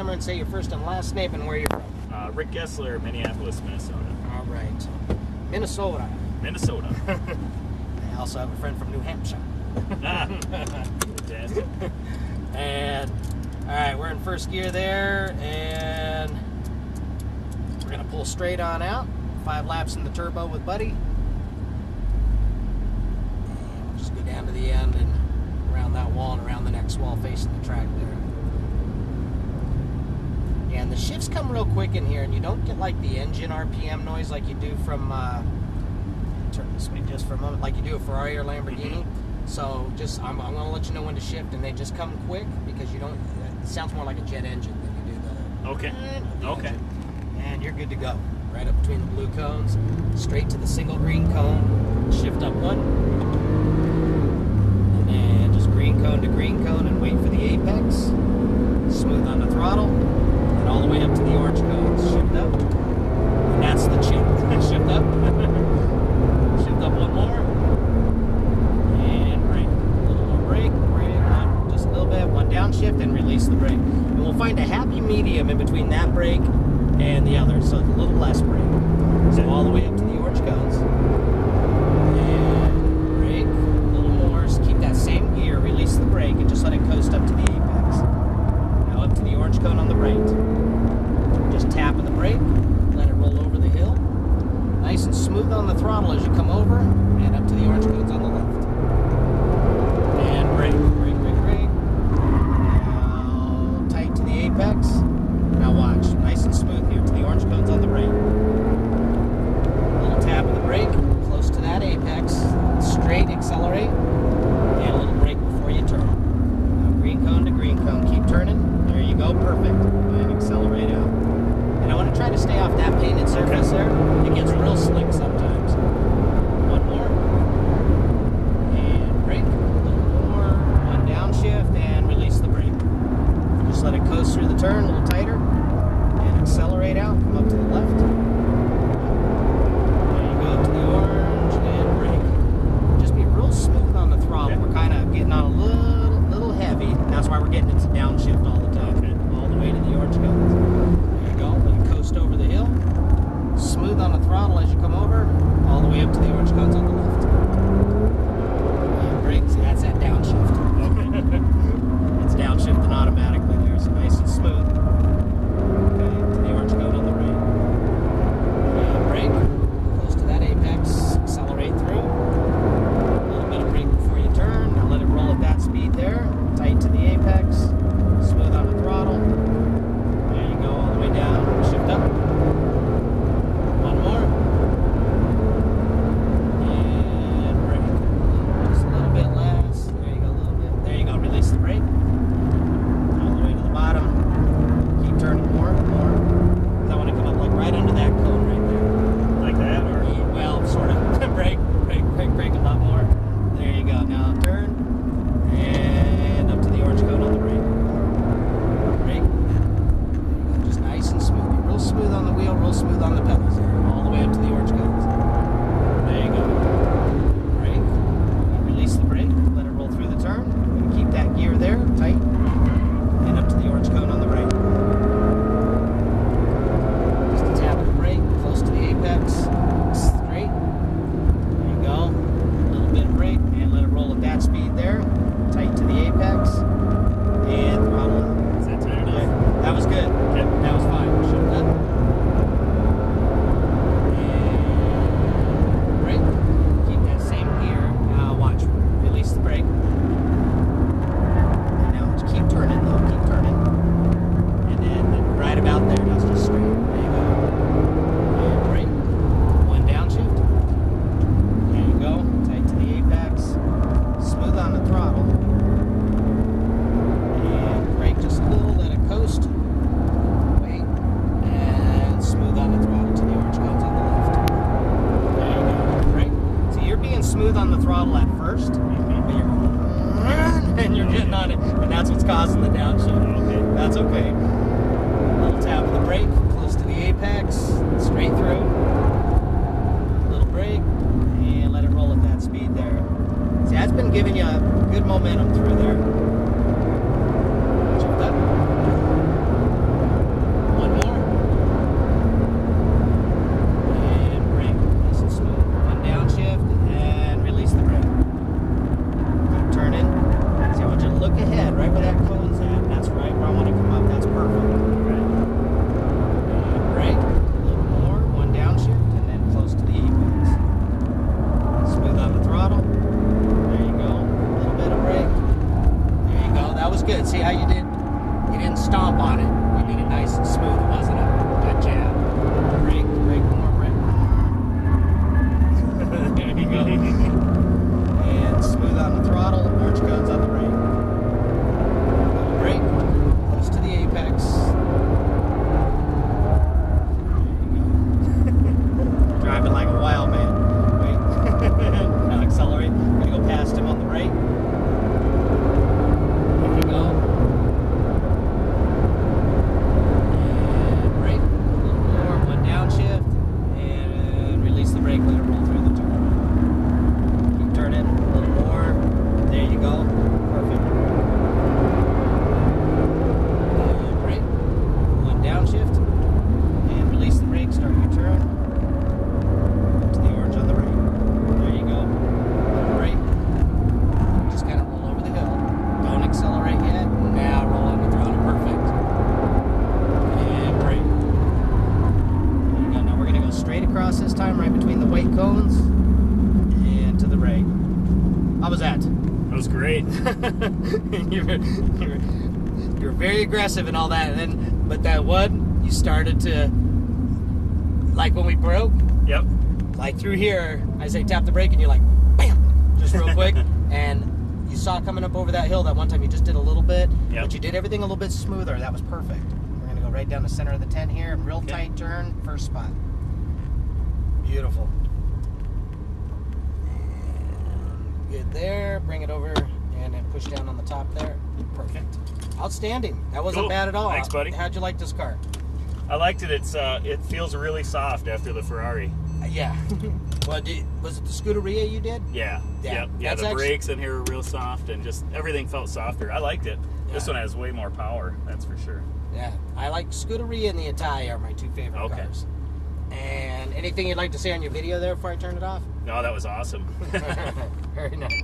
camera and say your first and last name and where you're from. Rick Gessler, Minneapolis, Minnesota. All right. Minnesota. Minnesota. I also have a friend from New Hampshire. Fantastic. And, all right, we're in first gear there, and we're going to pull straight on out. 5 laps in the turbo with Buddy. And we'll just go down to the end and around that wall and around the next wall facing the track there. And the shifts come real quick in here, and you don't get like the engine RPM noise like you do from, turn this way just for a moment, like you do a Ferrari or Lamborghini. So just, I'm going to let you know when to shift, and they just come quick because you don't, it sounds more like a jet engine than you do the, Okay. Okay. engine. And you're good to go. Right up between the blue cones, straight to the single green cone, shift up 1, and then just green cone to green cone and wait for the apex, smooth on the throttle, and all the way up to the orange cones, shift up, and that's the chip. Shift up, shift up 1 more, and brake, a little more brake, just a little bit, 1 downshift, and release the brake. And we'll find a happy medium in between that brake and the other, so it's a little less brake. So all the way up to the orange cones. And brake, a little more, so keep that same gear, release the brake, and just let it coast up to the apex. Now up to the orange cone on the right. Just tap of the brake, let it roll over the hill. Nice and smooth on the throttle as you come over, and up to the orange cones on the left. And brake, brake, brake, brake. Now tight to the apex. Now watch, nice and smooth here to the orange cones on the right. Little tap of the brake, close to that apex. Straight, accelerate, and a little brake before you turn. Now green cone to green cone, keep turning. There you go, perfect. And accelerate out. And I want to try to stay off that painted surface there. It gets real slick sometimes. 1 more. And brake, a little more. 1 downshift, and release the brake. Just let it coast through the turn, a little tighter. Accelerate out, come up to the left. There you go, up to the orange, and brake. Just be real smooth on the throttle. Okay. We're kind of getting on a little heavy. That's why we're getting into downshift all the time. Okay. All the way to the orange cones. There you go, let it coast over the hill. Smooth on the throttle as you come over, all the way up to the orange cones on the left. And brake, see, that's that downshift. It's downshifting automatically there, so nice and smooth. Close to that apex, accelerate through. A little bit of brake before you turn. Now let it roll at that speed there. Tight to the apex. Smooth on the throttle. There you go, all the way down. Shift up. 1 more. And brake. Just a little bit less. There you go, a little bit. There you go, release the brake. All the way to the bottom. Keep turning more and more. I want to come up like right under that cone right there. Like that, or? Well, sort of. Brake, brake, brake, brake a lot more. There you go. Now turn, and up to the orange cone on the brake. Brake. Just nice and smooth. Real smooth on the wheel, real smooth on the pedals. All the way up to the orange cones. There you go. Brake. Release the brake. Let it roll through the turn. And keep that gear there, tight. And up to the orange cone on the right. Straight. There you go. A little bit of brake, and let it roll at that speed there. Tight to the apex. And throttle up. Is that tight enough? That was good. Yep. That was fine. Shift up. And brake. Keep that same gear. Now watch. Release the brake. And now just keep turning though. Keep turning. And then right about there. Now it's just straight. There you go. Smooth on the throttle at first, but you're and you're getting on it, and that's what's causing the downshift. Okay. That's okay. Little tap of the brake, close to the apex, straight through. Little brake, and let it roll at that speed there. See, that's been giving you a good momentum through there. Shift up. You didn't stomp on it. You did it nice and smooth. It wasn't a jab. Brake more, brake. There you go. And smooth on the throttle, orange cones on the brake. Brake, close to the apex. Driving like a wild man. Wait. Now accelerate. I'm gonna go past him on the brake. There you go. And brake. A little more. One downshift. And release the brake. Let it roll through the turn. Keep turning. A little more. There you go. Perfect. And brake. One downshift. And release the brake. Start your turn. To the orange on the right. There you go. Brake. Just kind of roll over the hill. Don't accelerate yet. Now roll on the throttle. Perfect. And brake. There you go. Now we're going to go straight across this time, right between the white cones and to the right. How was that? That was great. You're very aggressive and all that, and then but that one you started to, like when we broke, Yep. like through here, I say tap the brake and you're like bam, just real quick, and you saw coming up over that hill that one time you just did a little bit, Yep. but you did everything a little bit smoother. That was perfect. We're gonna go right down the center of the tent here, real Okay. tight turn, first spot. Beautiful. And good there. Bring it over and then push down on the top there. Perfect. Outstanding. That wasn't Cool. bad at all. Thanks, buddy. How'd you like this car? I liked it. It feels really soft after the Ferrari. Yeah. Well, was it the Scuderia you did? Yeah. Yeah. Yep. Yeah. That's The actually- brakes in here are real soft, and just everything felt softer. I liked it. This Yeah. one has way more power. That's for sure. Yeah. I like Scuderia and the Italia are my two favorite Okay. cars. And anything you'd like to say on your video there before I turn it off? No, that was awesome. Very nice.